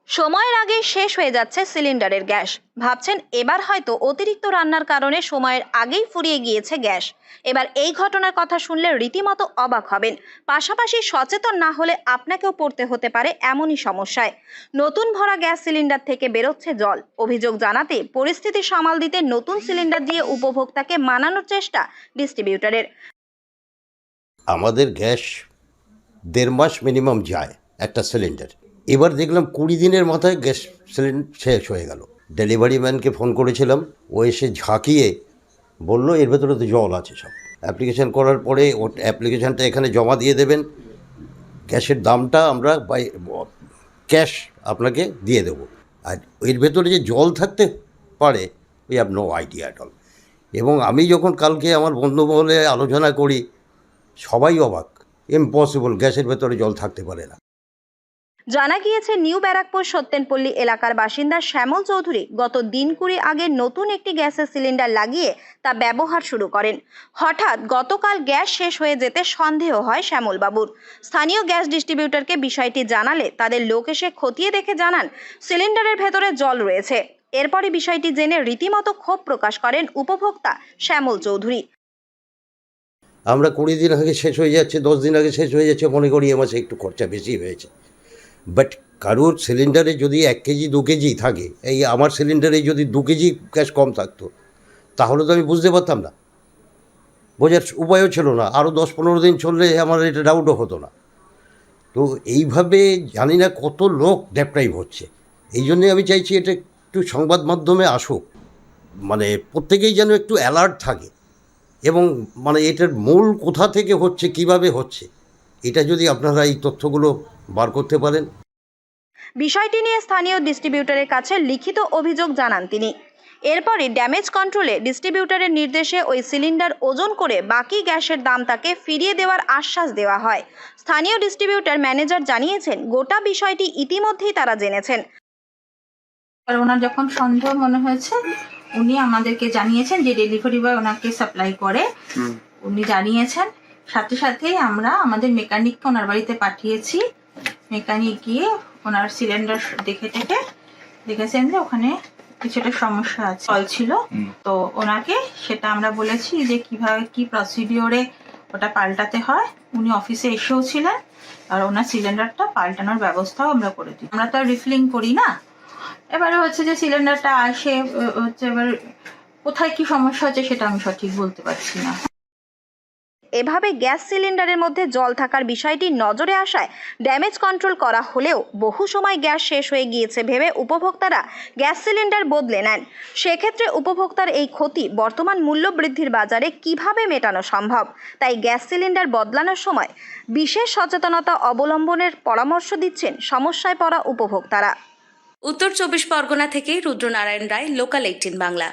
সময়ের আগেই শেষ হয়ে যাচ্ছে সিলিন্ডারের গ্যাস। ভাবছেন এবার হয়তো অতিরিক্ত রান্নার কারণে সময়ের আগেই ফুরিয়ে গিয়েছে গ্যাস। এবার এই ঘটনার কথা শুনলে রীতিমতো অবাক হবেন। পাশাপাশি সচেতন না হলে আপনাকেও পড়তে হতে পারে এমনই সমস্যায়। নতুন ভরা গ্যাস সিলিন্ডার থেকে বেরোচ্ছে জল। অভিযোগ জানাতে পরিস্থিতি সামাল দিতে নতুন সিলিন্ডার দিয়ে উপভোক্তাকে মানানোর চেষ্টা ডিস্ট্রিবিউটরের। আমাদের গ্যাস 1.5 মাস মিনিমাম যায় একটা সিলিন্ডার। এবার দেখলাম 20 দিনের মাথায় গ্যাস সিলিন্ডার শেষ হয়ে গেল। ডেলিভারি ম্যানকে ফোন করেছিলাম, ও এসে ঝাঁকিয়ে বলল এর ভেতরে তো জল আছে। সব অ্যাপ্লিকেশান করার পরে ও অ্যাপ্লিকেশানটা এখানে জমা দিয়ে দেবেন, গ্যাসের দামটা আমরা বাই ক্যাশ আপনাকে দিয়ে দেবো। আর এর ভেতরে যে জল থাকতে পারে we have no idea at all. এবং আমি যখন কালকে আমার বন্ধু মহলে আলোচনা করি, সবাই অবাক। ইম্পসিবল, গ্যাসের ভেতরে জল থাকতে পারে না। জানা গিয়েছে নিউ ব্যারাকপুর সত্যেনপল্লী এলাকার বাসিন্দা শ্যামল চৌধুরী গত দিন 20 আগে নতুন একটি গ্যাসের সিলিন্ডার লাগিয়ে তা ব্যবহার শুরু করেন। হঠাৎ গতকাল গ্যাস শেষ হয়ে যেতে সন্দেহ হয় শ্যামল বাবুর। স্থানীয় গ্যাস ডিস্ট্রিবিউটরকে বিষয়টি জানালে তাদের লোক এসে খতিয়ে দেখে জানান সিলিন্ডারের ভেতরে জল রয়েছে। এরপরই বিষয়টি জেনে রীতিমতো ক্ষোভ প্রকাশ করেন উপভোক্তা শ্যামল চৌধুরী। আমরা 20 দিন আগে শেষ হয়ে যাচ্ছে, 10 দিন আগে শেষ হয়ে যাচ্ছে, মনে করি এ মাসে একটু খরচা বেশি হয়েছে। বাট কারোর সিলিন্ডারে যদি 1 কেজি 2 কেজি থাকে, এই আমার সিলিন্ডারে যদি 2 কেজি গ্যাস কম থাকতো, তাহলে তো আমি বুঝতে পারতাম না, বোঝার উপায়ও ছিল না। আরও 10-15 দিন চললে আমার এটা ডাউটও হতো না। তো এইভাবে জানি না কত লোক ডেপ্রাইভ হচ্ছে। এই জন্যে আমি চাইছি এটা একটু সংবাদ মাধ্যমে আসুক, মানে প্রত্যেকেই যেন একটু অ্যালার্ট থাকে। এবং মানে এটার মূল কোথা থেকে হচ্ছে, কিভাবে হচ্ছে, এটা যদি আপনারা এই তথ্যগুলো বার করতে পারেন। বিষয়টি নিয়ে স্থানীয় ডিস্ট্রিবিউটরের কাছে লিখিত অভিযোগ জানান তিনি। এরপরই ড্যামেজ কন্ট্রোলে ডিস্ট্রিবিউটরের নির্দেশে ওই সিলিন্ডার ওজন করে বাকি গ্যাসের দাম তাকে ফিরিয়ে দেওয়ার আশ্বাস দেওয়া হয়। স্থানীয় ডিস্ট্রিবিউটর ম্যানেজার জানিয়েছেন গোটা বিষয়টি ইতিমধ্যেই তারা জেনেছেন। ওনার যখন সন্দেহ মনে হয়েছে উনি আমাদেরকে জানিয়েছেন, যে ডেলিভারি বয় ওনাকে সাপ্লাই করে উনি জানিয়েছেন। সাথে সাথেই আমরা আমাদের মেকানিককে ওনার বাড়িতে পাঠিয়েছি। মেকানিক গিয়ে ওনার সিলিন্ডার দেখেছেন যে ওখানে কিছুটা সমস্যা আছে, জল ছিল। তো ওনাকে সেটা আমরা বলেছি যে কিভাবে কি প্রসিডিওরে ওটা পাল্টাতে হয়। উনি অফিসে এসেও ছিলেন, আর ওনার সিলিন্ডারটা পাল্টানোর ব্যবস্থাও আমরা করে দিই। আমরা তো আর রিফিলিং করি না। এবারে হচ্ছে যে সিলিন্ডারটা আসে হচ্ছে, এবার কোথায় কি সমস্যা হচ্ছে সেটা আমি সঠিক বলতে পারছি না। এভাবে গ্যাস সিলিন্ডারের মধ্যে জল থাকার বিষয়টি নজরে আসায় ড্যামেজ কন্ট্রোল করা হলেও বহু সময় গ্যাস শেষ হয়ে গিয়েছে ভেবে উপভোক্তারা গ্যাস সিলিন্ডার বদলে নেন। সেক্ষেত্রে উপভোক্তার এই ক্ষতি বর্তমান মূল্য বৃদ্ধির বাজারে কিভাবে মেটানো সম্ভব, তাই গ্যাস সিলিন্ডার বদলানোর সময় বিশেষ সচেতনতা অবলম্বনের পরামর্শ দিচ্ছেন সমস্যায় পড়া উপভোক্তারা। উত্তর 24 পরগনা থেকে রুদ্রনারায়ণ রায়, লোকাল 18 বাংলা।